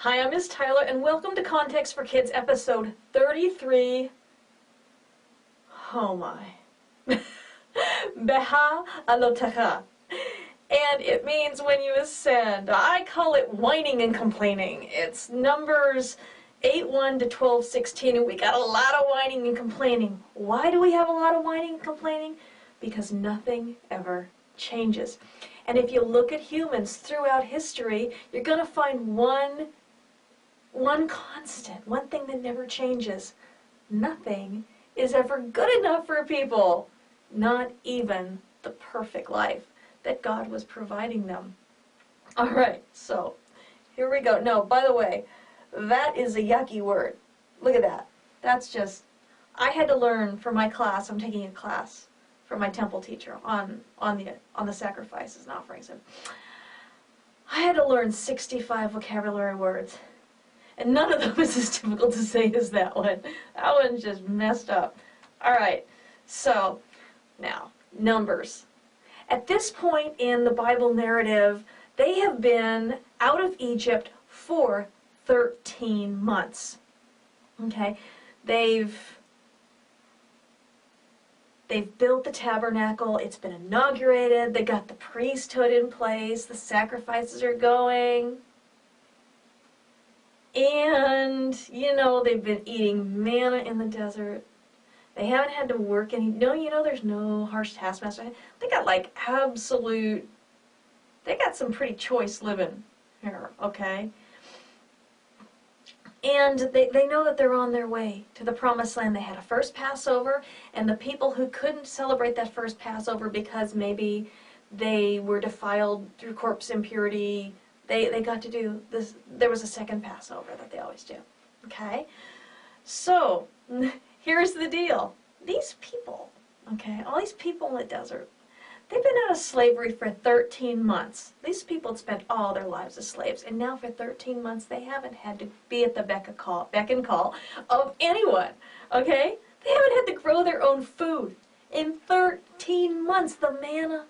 Hi, I'm Ms. Tyler, and welcome to Context for Kids, episode 33. Oh my. Beha'alotecha. And it means when you ascend. I call it whining and complaining. It's Numbers 8:1 to 12:16, and we got a lot of whining and complaining. Why do we have a lot of whining and complaining? Because nothing ever changes. And if you look at humans throughout history, you're going to find one constant, one thing that never changes. Nothing is ever good enough for people. Not even the perfect life that God was providing them. All right, so here we go. No, by the way, that is a yucky word. Look at that. That's just, I had to learn for my class. I'm taking a class for my temple teacher on the sacrifices and offerings. And I had to learn 65 vocabulary words. And none of them is as difficult to say as that one. That one's just messed up. All right, so now, Numbers. At this point in the Bible narrative, they have been out of Egypt for 13 months. Okay, they've built the tabernacle. It's been inaugurated. They got the priesthood in place. The sacrifices are going. And, you know, they've been eating manna in the desert. They haven't had to work any, there's no harsh taskmaster. They got like they got some pretty choice living here, okay? And they know that they're on their way to the promised land. They had a first Passover, and the people who couldn't celebrate that first Passover because maybe they were defiled through corpse impurity, they got to do this. There was a second Passover that they always do, okay? So, here's the deal. These people, okay, all these people in the desert, they've been out of slavery for 13 months. These people had spent all their lives as slaves, and now for 13 months they haven't had to be at the beck and call of anyone, okay? They haven't had to grow their own food. In 13 months, the manna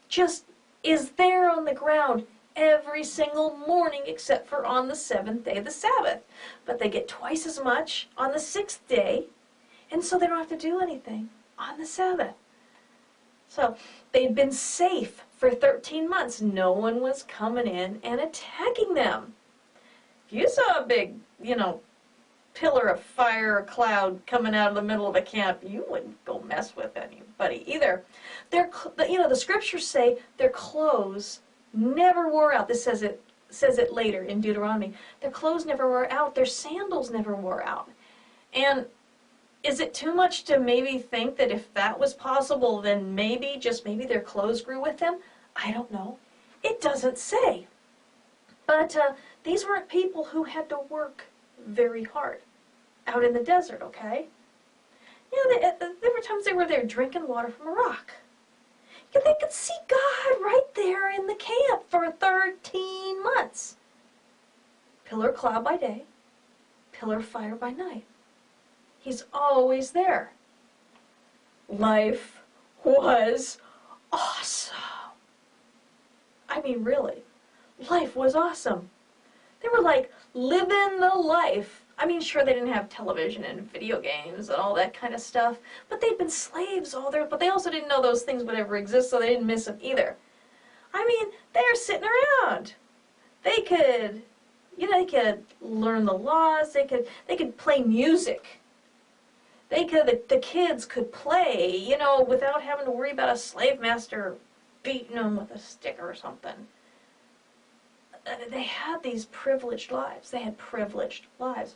just is there on the ground every single morning except for on the seventh day, the Sabbath. But they get twice as much on the sixth day, and so they don't have to do anything on the Sabbath. So they'd been safe for 13 months. No one was coming in and attacking them. If you saw a big, pillar of fire or cloud coming out of the middle of a camp, you wouldn't go mess with anybody either. The scriptures say their clothes never wore out. This says it later in Deuteronomy. Their clothes never wore out. Their sandals never wore out. And is it too much to maybe think that if that was possible, then maybe, just maybe, their clothes grew with them? I don't know. It doesn't say. But these weren't people who had to work very hard out in the desert, okay? There were times they were there drinking water from a rock. They could see God right there in the camp for 13 months. Pillar of cloud by day, pillar of fire by night. He's always there. Life was awesome. I mean, really, life was awesome. They were like living the life. I mean, sure, they didn't have television and video games and all that kind of stuff, but they'd been slaves all their, but they also didn't know those things would ever exist, so they didn't miss them either. I mean, they were sitting around. They could, they could learn the laws. They could play music. The kids could play, without having to worry about a slave master beating them with a stick or something. They had these privileged lives. They had privileged lives.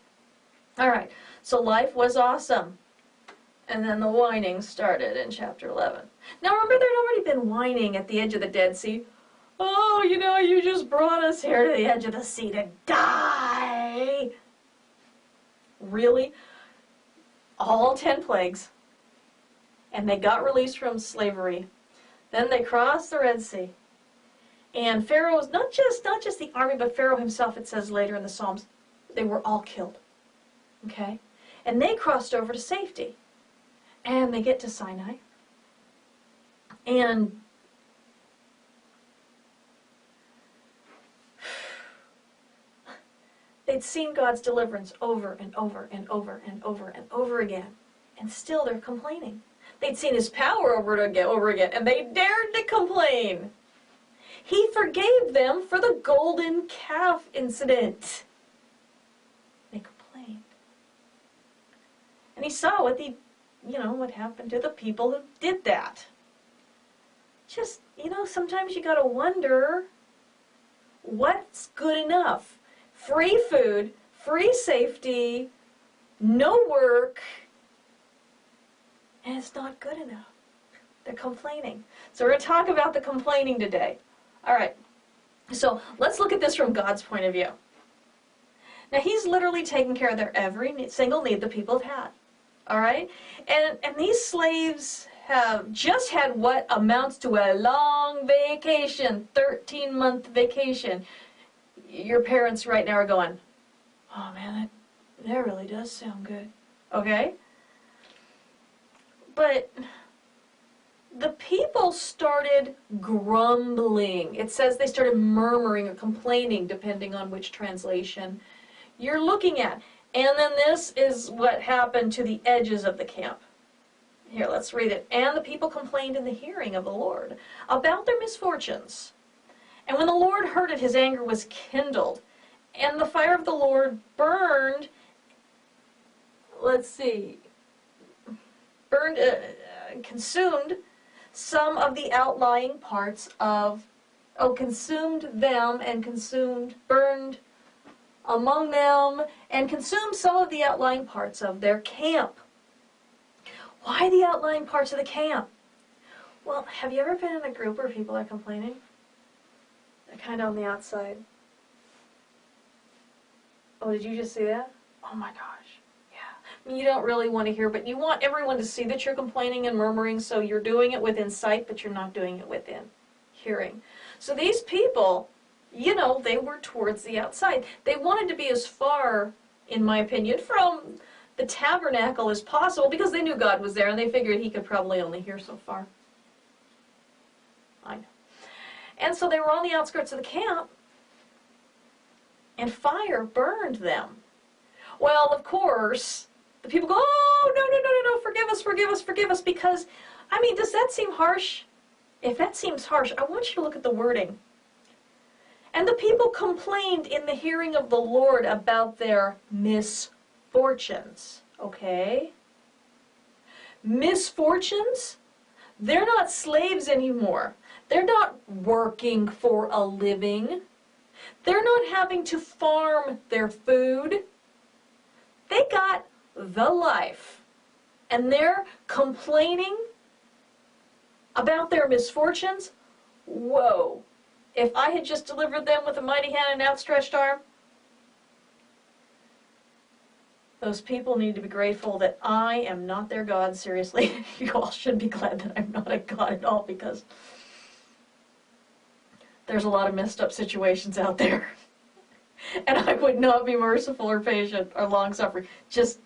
All right, so life was awesome. And then the whining started in chapter 11. Now remember, there'd already been whining at the edge of the Dead Sea. Oh, you just brought us here to the edge of the sea to die. Really? All 10 plagues. And they got released from slavery. Then they crossed the Red Sea. And Pharaoh's, not just the army, but Pharaoh himself, it says later in the Psalms, they were all killed. Okay? And they crossed over to safety. And they get to Sinai. And They'd seen God's deliverance over and over and over and over and over again, and still they're complaining. They'd seen His power over and over again, and they dared to complain. He forgave them for the golden calf incident. They complained. And He saw what happened to the people who did that. Just, sometimes you gotta wonder, what's good enough? Free food, free safety, no work, and it's not good enough. They're complaining. So we're going to talk about the complaining today. All right. So let's look at this from God's point of view. Now, He's literally taken care of their every single need the people have had. All right? And these slaves have just had what amounts to a long vacation, 13-month vacation. Your parents right now are going, oh man, that really does sound good. Okay? But the people started grumbling. It says they started murmuring or complaining, depending on which translation you're looking at. And then this is what happened to the edges of the camp. Here, let's read it. And the people complained in the hearing of the Lord about their misfortunes. And when the Lord heard it, His anger was kindled. And the fire of the Lord burned, consumed some of the outlying parts of, consumed them and burned among them, and consumed some of the outlying parts of their camp. Why the outlying parts of the camp? Well, have you ever been in a group where people are complaining? They're kind of on the outside. Oh, did you just see that? Oh my gosh. Yeah. I mean, you don't really want to hear, but you want everyone to see that you're complaining and murmuring, so you're doing it within sight, but you're not doing it within hearing. So these people, they were towards the outside. They wanted to be as far, in my opinion, from the tabernacle as possible, because they knew God was there, and they figured He could probably only hear so far. I know. And so they were on the outskirts of the camp, and fire burned them. Well, of course, the people go, oh, no, forgive us, because, does that seem harsh? If that seems harsh, I want you to look at the wording. And the people complained in the hearing of the Lord about their misfortunes. Okay? Misfortunes? They're not slaves anymore. They're not working for a living. They're not having to farm their food. They got the life. And they're complaining about their misfortunes. Whoa. If I had just delivered them with a mighty hand and outstretched arm, those people need to be grateful that I am not their God. Seriously, you all should be glad that I'm not a God at all, because there's a lot of messed up situations out there. And I would not be merciful or patient or long-suffering. Just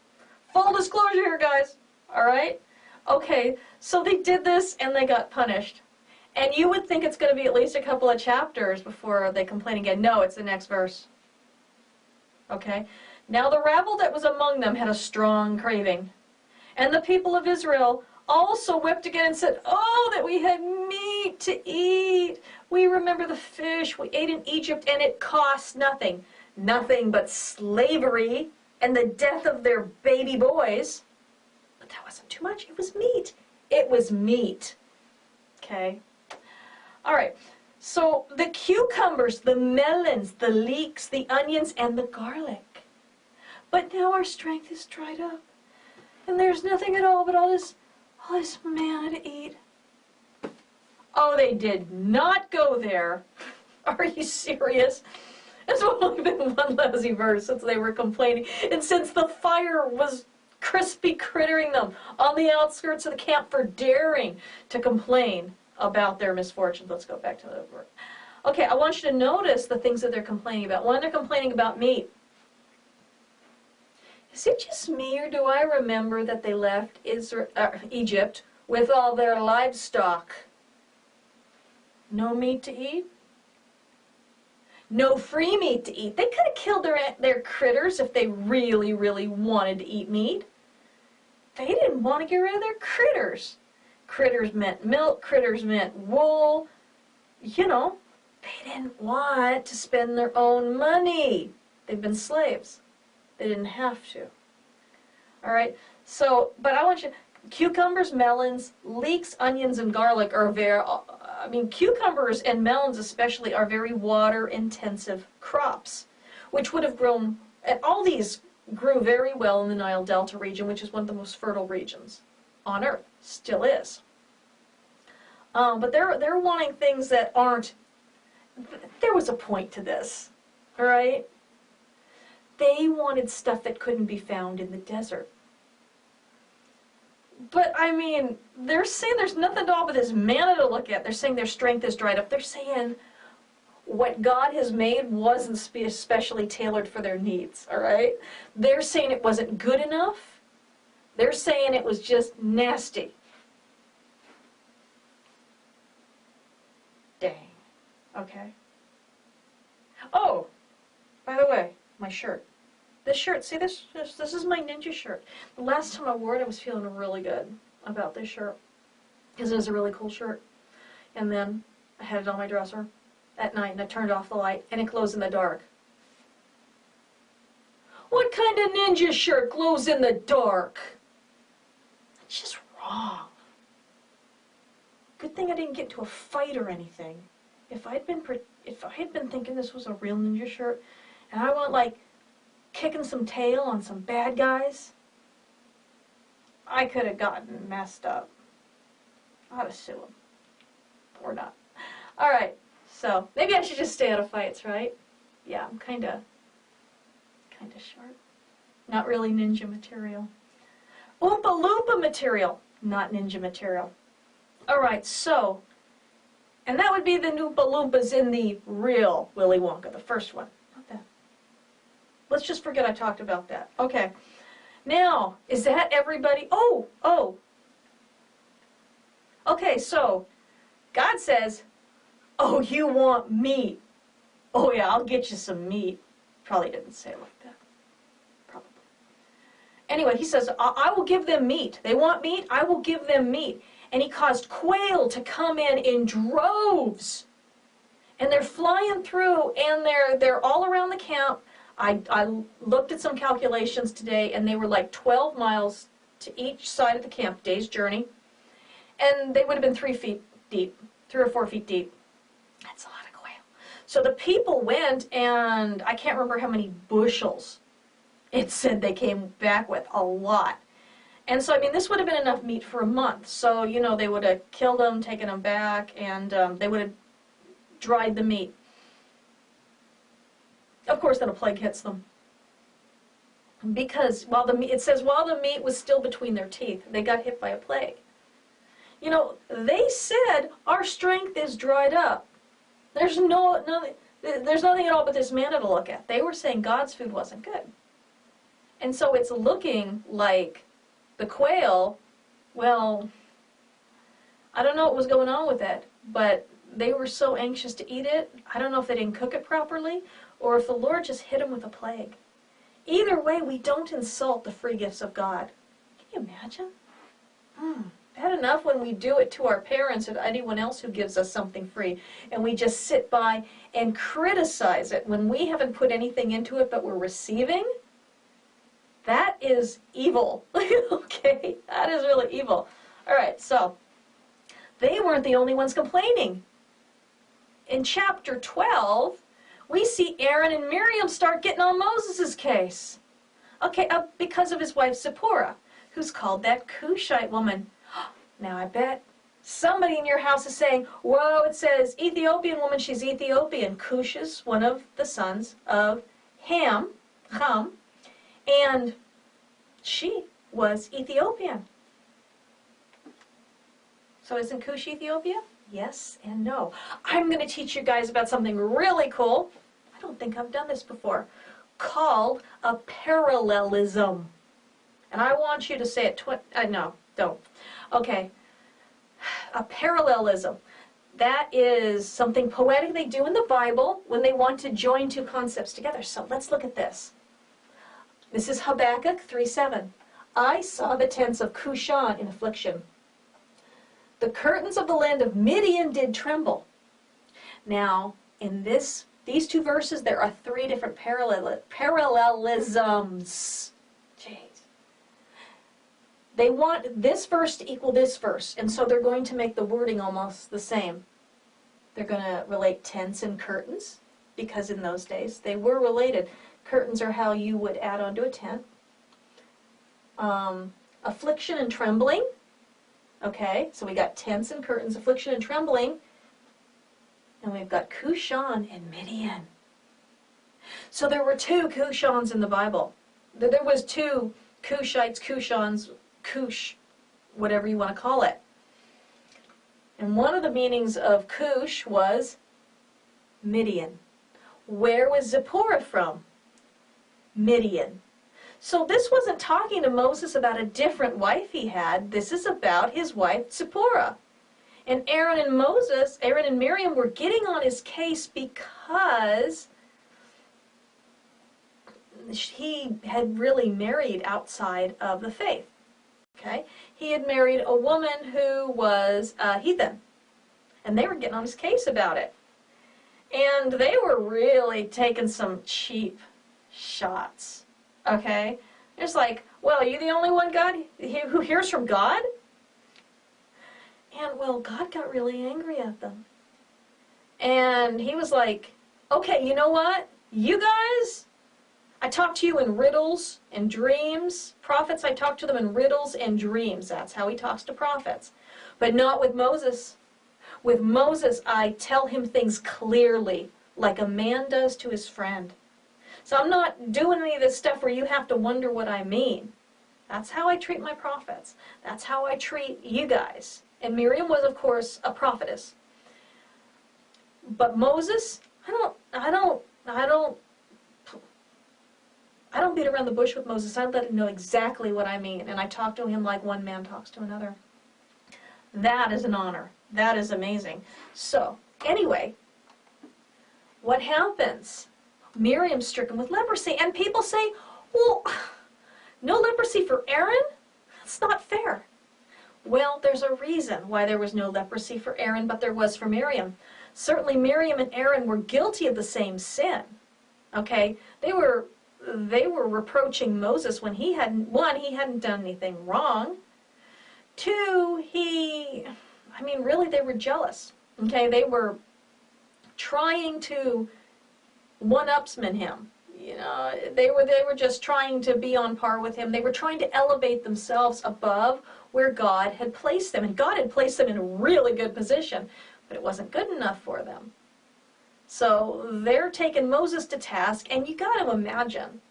full disclosure here, guys. All right? Okay, so they did this and they got punished. And you would think it's going to be at least a couple of chapters before they complain again. No, it's the next verse. Okay? Now the rabble that was among them had a strong craving. And the people of Israel also wept again and said, oh, that we had meat to eat. We remember the fish we ate in Egypt, and it cost nothing. Nothing but slavery and the death of their baby boys. But that wasn't too much. It was meat. It was meat. Okay? All right. So the cucumbers, the melons, the leeks, the onions, and the garlic. But now our strength is dried up, and there's nothing at all but all this manna to eat. Oh, they did not go there. Are you serious? It's only been one lousy verse since they were complaining, and since the fire was crispy crittering them on the outskirts of the camp for daring to complain about their misfortunes. Let's go back to the verse. Okay, I want you to notice the things that they're complaining about. One, they're complaining about meat. Is it just me, or do I remember that they left Egypt with all their livestock? No meat to eat? no free meat to eat. They could have killed their critters if they really, really wanted to eat meat. They didn't want to get rid of their critters. Critters meant milk, critters meant wool. You know, they didn't want to spend their own money. They've been slaves. They didn't have to. All right, so, but I want you, cucumbers, melons, leeks, onions, and garlic are cucumbers and melons especially are very water-intensive crops, which would have grown, and all these grew very well in the Nile Delta region, which is one of the most fertile regions on Earth, still is. But they're wanting things that aren't, there was a point to this, all right? They wanted stuff that couldn't be found in the desert. But, I mean, they're saying there's nothing at all but this manna to look at. They're saying their strength is dried up. They're saying what God has made wasn't especially tailored for their needs, all right? They're saying it wasn't good enough. They're saying it was just nasty. Dang. Okay. Oh, by the way, my shirt. This shirt, see this is my ninja shirt. The last time I wore it, I was feeling really good about this shirt because it was a really cool shirt. And then I had it on my dresser at night and I turned off the light and it glows in the dark. What kind of ninja shirt glows in the dark? It's just wrong. Good thing I didn't get into a fight or anything. If I had been thinking this was a real ninja shirt and I went like kicking some tail on some bad guys, I could have gotten messed up. I ought to sue them. Or not. Alright, so maybe I should just stay out of fights, right? Yeah, I'm kinda short. Not really ninja material. Oompa Loompa material. Not ninja material. Alright, so, and that would be the Oompa Loompas in the real Willy Wonka, the first one. Not that. Let's just forget I talked about that. Okay. Now, is that everybody? Oh. Okay, so, God says, oh, you want meat. Oh yeah, I'll get you some meat. Probably didn't say it like that. Probably. Anyway, he says, I will give them meat. They want meat? I will give them meat. And he caused quail to come in droves. And they're flying through, and they're all around the camp. I looked at some calculations today, and they were like 12 miles to each side of the camp, day's journey. And they would have been 3 feet deep, 3 or 4 feet deep. That's a lot of quail. So the people went, and I can't remember how many bushels it said they came back with, a lot. And so, I mean, this would have been enough meat for a month. So, you know, they would have killed them, taken them back, and they would have dried the meat. Of course, then a plague hits them. Because it says while the meat was still between their teeth, they got hit by a plague. You know, they said, our strength is dried up. There's nothing at all but this manna to look at. They were saying God's food wasn't good. And so it's looking like the quail, well, I don't know what was going on with it, but they were so anxious to eat it. I don't know if they didn't cook it properly, or if the Lord just hit them with a plague. Either way, we don't insult the free gifts of God. Can you imagine? Bad enough when we do it to our parents or anyone else who gives us something free, and we just sit by and criticize it when we haven't put anything into it but we're receiving. That is evil. Okay? That is really evil. Alright, so they weren't the only ones complaining. In chapter 12, we see Aaron and Miriam start getting on Moses' case. Okay, because of his wife Zipporah, who's called that Cushite woman. Now I bet somebody in your house is saying, whoa, it says Ethiopian woman, she's Ethiopian. Cush is one of the sons of Ham, and she was Ethiopian. So isn't Cush Ethiopia? Yes and no. I'm going to teach you guys about something really cool. I don't think I've done this before. Called a parallelism. And I want you to say it no, don't. Okay. A parallelism. That is something poetic they do in the Bible when they want to join two concepts together. So let's look at this. This is Habakkuk 3:7. I saw the tents of Cushan in affliction. The curtains of the land of Midian did tremble. Now, in these two verses, there are three different parallelisms. Jeez. They want this verse to equal this verse, and so they're going to make the wording almost the same. They're going to relate tents and curtains, because in those days they were related. Curtains are how you would add onto a tent. Affliction and trembling. Okay, so we got tents and curtains, affliction and trembling. And we've got Cushan and Midian. So there were two Cushans in the Bible. There was two Cushites, Cushans, Cush, whatever you want to call it. And one of the meanings of Cush was Midian. Where was Zipporah from? Midian. So this wasn't talking to Moses about a different wife he had. This is about his wife Zipporah. And Aaron and Miriam were getting on his case because he had really married outside of the faith. Okay? He had married a woman who was a heathen. And they were getting on his case about it. And they were really taking some cheap shots. Okay? It's like, well, are you the only one who hears from God? And, well, God got really angry at them. And he was like, okay, you know what? You guys, I talk to you in riddles and dreams. Prophets, I talk to them in riddles and dreams. That's how he talks to prophets. But not with Moses. With Moses, I tell him things clearly, like a man does to his friend. So I'm not doing any of this stuff where you have to wonder what I mean. That's how I treat my prophets. That's how I treat you guys. And Miriam was, of course, a prophetess. But Moses, I don't beat around the bush with Moses. I let him know exactly what I mean, and I talk to him like one man talks to another. That is an honor. That is amazing. So, anyway, what happens? Miriam's stricken with leprosy, and people say, well, no leprosy for Aaron? That's not fair. Well, there's a reason why there was no leprosy for Aaron, but there was for Miriam. Certainly Miriam and Aaron were guilty of the same sin. Okay? They were reproaching Moses when he hadn't done anything wrong. Two, really they were jealous. Okay? They were trying to one-upsman him. You know, they were just trying to be on par with him. They were trying to elevate themselves above where God had placed them. And God had placed them in a really good position, but it wasn't good enough for them. So they're taking Moses to task, and you got to imagine,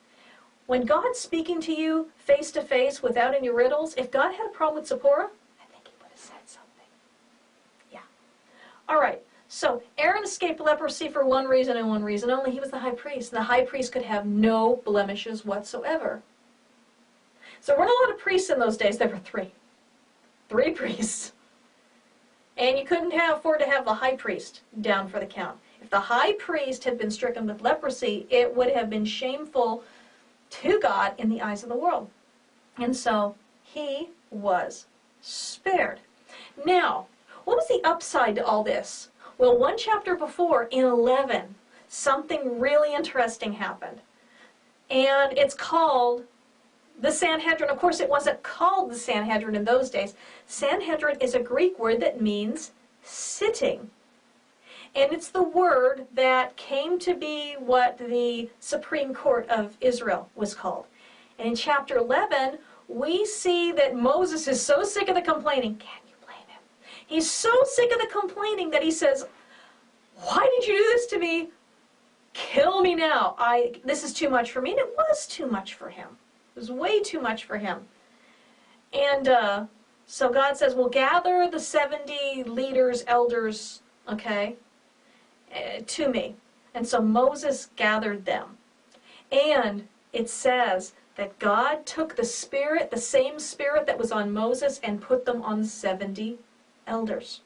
when God's speaking to you face to face without any riddles, if God had a problem with Zipporah, I think he would have said something. Yeah. All right. So Aaron escaped leprosy for one reason and one reason only. He was the high priest. And the high priest could have no blemishes whatsoever. So there weren't a lot of priests in those days. There were three. Three priests. And you couldn't afford to have the high priest down for the count. If the high priest had been stricken with leprosy, it would have been shameful to God in the eyes of the world. And so he was spared. Now, what was the upside to all this? Well, one chapter before, in 11, something really interesting happened. And it's called the Sanhedrin. Of course, it wasn't called the Sanhedrin in those days. Sanhedrin is a Greek word that means sitting. And it's the word that came to be what the Supreme Court of Israel was called. And in chapter 11, we see that Moses is so sick of the complaining. Can you blame him? He's so sick of the complaining that he says, why did you do this to me? Kill me now. This is too much for me. And it was too much for him. It was way too much for him. And so God says, well, gather the 70 leaders, elders, okay, to me. And so Moses gathered them. And it says that God took the Spirit, the same Spirit that was on Moses, and put them on 70 elders.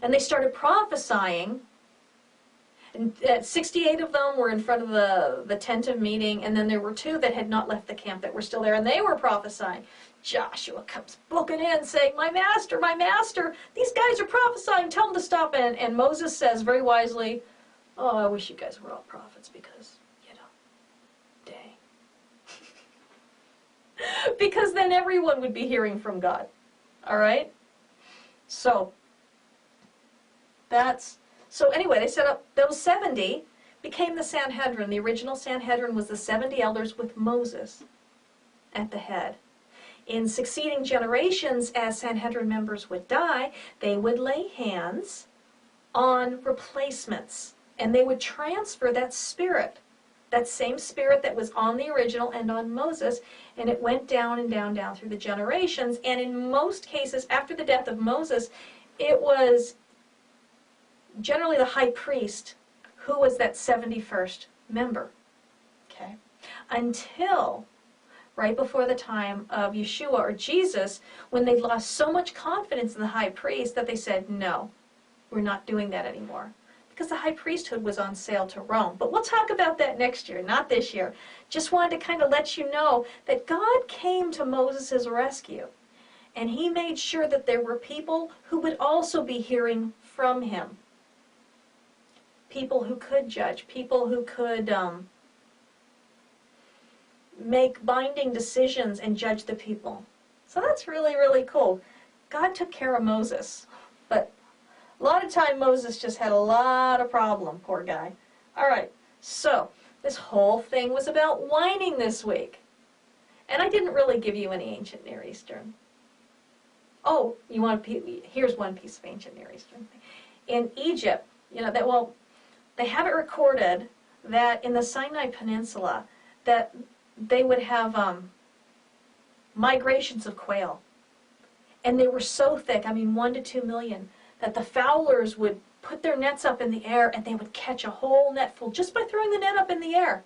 And they started prophesying. And 68 of them were in front of the tent of meeting, and then there were 2 that had not left the camp that were still there, and they were prophesying. Joshua comes booking in saying, my master, these guys are prophesying, tell them to stop. And Moses says very wisely, oh, I wish you guys were all prophets because, dang. Because then everyone would be hearing from God. All right? So anyway, they set up those 70, became the Sanhedrin. The original Sanhedrin was the 70 elders with Moses at the head. In succeeding generations, as Sanhedrin members would die, they would lay hands on replacements, and they would transfer that spirit, that same spirit that was on the original and on Moses, and it went down and down, down through the generations. And in most cases, after the death of Moses, it was generally the high priest who was that 71st member. Okay? Until right before the time of Yeshua or Jesus, when they lost so much confidence in the high priest that they said, no, we're not doing that anymore. Because the high priesthood was on sale to Rome. But we'll talk about that next year, not this year. Just wanted to kind of let you know that God came to Moses' rescue. And he made sure that there were people who would also be hearing from him. People who could judge, people who could make binding decisions and judge the people. So that's really, really cool. God took care of Moses. But a lot of time Moses just had a lot of problem, poor guy. All right, so this whole thing was about whining this week. And I didn't really give you any ancient Near Eastern. Oh, here's one piece of ancient Near Eastern. In Egypt, they have it recorded that in the Sinai Peninsula that they would have migrations of quail. And they were so thick, 1 to 2 million, that the fowlers would put their nets up in the air and they would catch a whole net full just by throwing the net up in the air.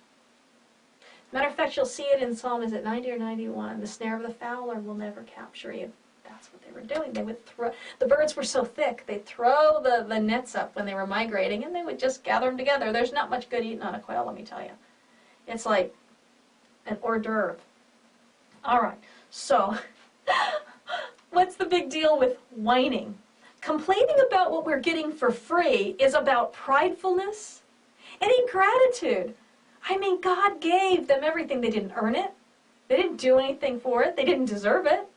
Matter of fact, you'll see it in Psalm, is it 90 or 91? The snare of the fowler will never capture you. That's what they were doing. They would throw, the birds were so thick, they'd throw the nets up when they were migrating, and they would just gather them together. There's not much good eating on a quail, let me tell you. It's like an hors d'oeuvre. All right, so what's the big deal with whining? Complaining about what we're getting for free is about pridefulness and ingratitude. God gave them everything. They didn't earn it. They didn't do anything for it. They didn't deserve it.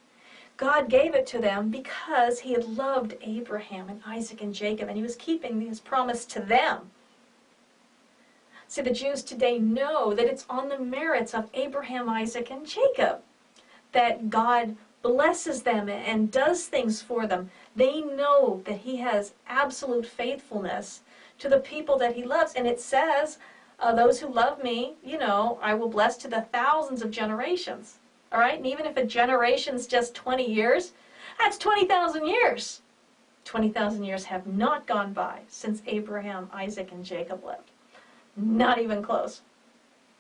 God gave it to them because he had loved Abraham and Isaac and Jacob, and he was keeping his promise to them. See, the Jews today know that it's on the merits of Abraham, Isaac, and Jacob that God blesses them and does things for them. They know that he has absolute faithfulness to the people that he loves. And it says, those who love me, I will bless to the thousands of generations. All right? And even if a generation's just 20 years, that's 20,000 years. 20,000 years have not gone by since Abraham, Isaac, and Jacob lived. Not even close.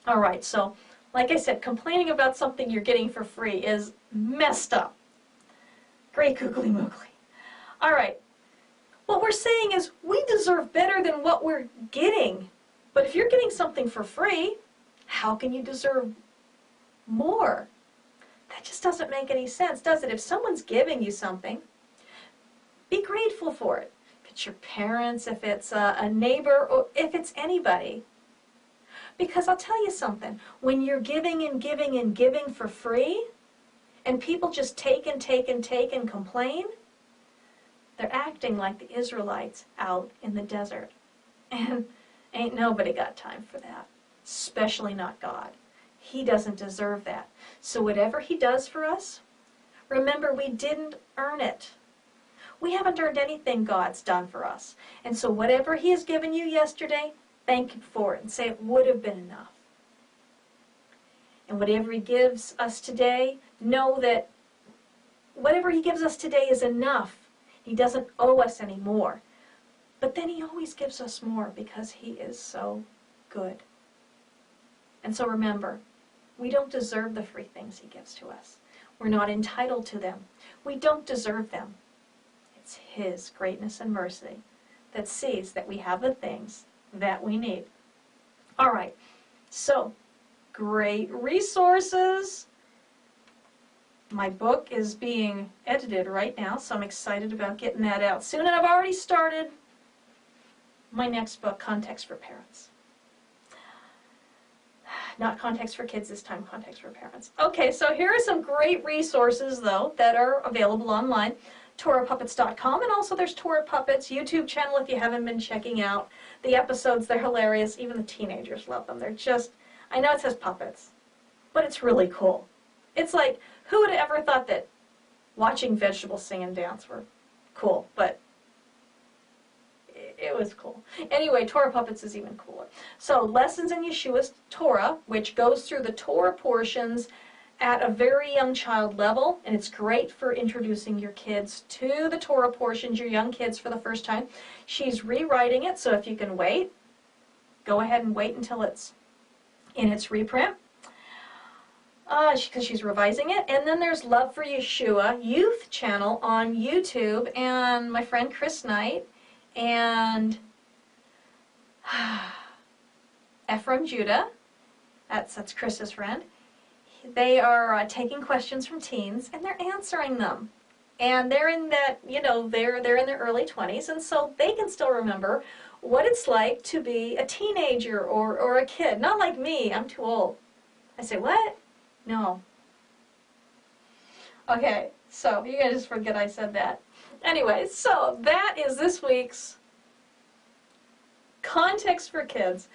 All right, so like I said, complaining about something you're getting for free is messed up. Great googly moogly. All right, what we're saying is we deserve better than what we're getting. But if you're getting something for free, how can you deserve more? That just doesn't make any sense, does it? If someone's giving you something, be grateful for it. If it's your parents, if it's a neighbor, or if it's anybody. Because I'll tell you something, when you're giving and giving and giving for free, and people just take and take and take and complain, they're acting like the Israelites out in the desert. And ain't nobody got time for that, especially not God. He doesn't deserve that. So whatever he does for us, remember we didn't earn it. We haven't earned anything God's done for us. And so whatever he has given you yesterday, thank him for it and say it would have been enough. And whatever he gives us today, know that whatever he gives us today is enough. He doesn't owe us any more. But then he always gives us more because he is so good. And so remember, we don't deserve the free things he gives to us. We're not entitled to them. We don't deserve them. It's It's His greatness and mercy that sees that we have the things that we need. All right, so great resources. My book is being edited right now, so I'm excited about getting that out soon. And I've already started my next book, Context for Parents. Not Context for Kids this time, Context for Parents. Okay, so here are some great resources, though, that are available online. TorahPuppets.com, and also there's Torah Puppets YouTube channel if you haven't been checking out the episodes. They're hilarious. Even the teenagers love them. They're just, I know it says puppets, but it's really cool. It's like, who would have ever thought that watching vegetables sing and dance were cool? But it was cool. Anyway, Torah Puppets is even cooler. So, Lessons in Yeshua's Torah, which goes through the Torah portions at a very young child level, and it's great for introducing your kids to the Torah portions, your young kids, for the first time. She's rewriting it, so if you can wait, go ahead and wait until it's in its reprint, because she's revising it. And then there's Love for Yeshua Youth channel on YouTube, and my friend Chris Knight and Ephraim Judah, that's Chris's friend. They are taking questions from teens, and they're answering them. And they're in that, they're in their early 20s, and so they can still remember what it's like to be a teenager or a kid. Not like me, I'm too old. I say, what? No. Okay, so you guys just forget I said that. Anyway, so that is this week's Context for Kids.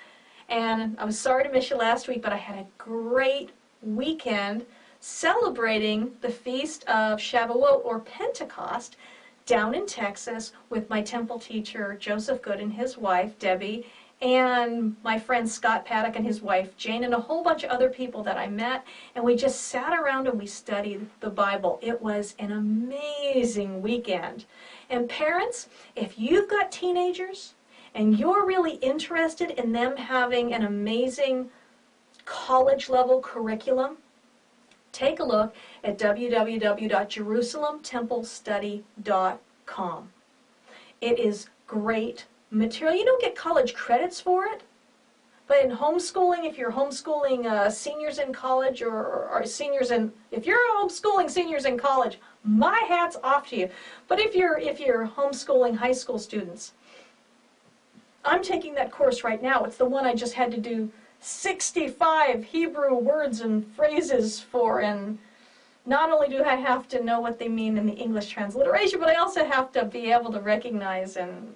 And I'm sorry to miss you last week, but I had a great weekend celebrating the feast of Shavuot or Pentecost down in Texas with my temple teacher Joseph Good and his wife Debbie, and my friend Scott Paddock and his wife Jane, and a whole bunch of other people that I met, and we just sat around and we studied the Bible. It was an amazing weekend. And parents, if you've got teenagers and you're really interested in them having an amazing college-level curriculum, take a look at www.jerusalemtemplestudy.com. It is great material. You don't get college credits for it, but in homeschooling, if you're homeschooling seniors in college or seniors in, if you're homeschooling seniors in college, my hat's off to you. But if you're homeschooling high school students, I'm taking that course right now. It's the one I just had to do 65 Hebrew words and phrases for, and not only do I have to know what they mean in the English transliteration, but I also have to be able to recognize and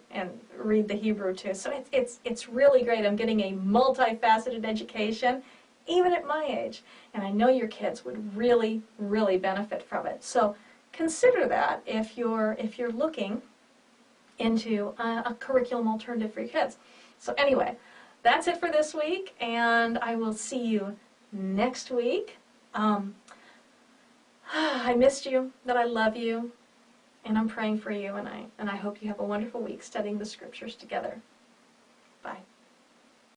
read the Hebrew too. So it's really great. I'm getting a multifaceted education, even at my age, and I know your kids would really, really benefit from it. So consider that if you're looking into a curriculum alternative for your kids. So anyway, that's it for this week, and I will see you next week. I missed you, but I love you, and I'm praying for you, and I hope you have a wonderful week studying the Scriptures together. Bye.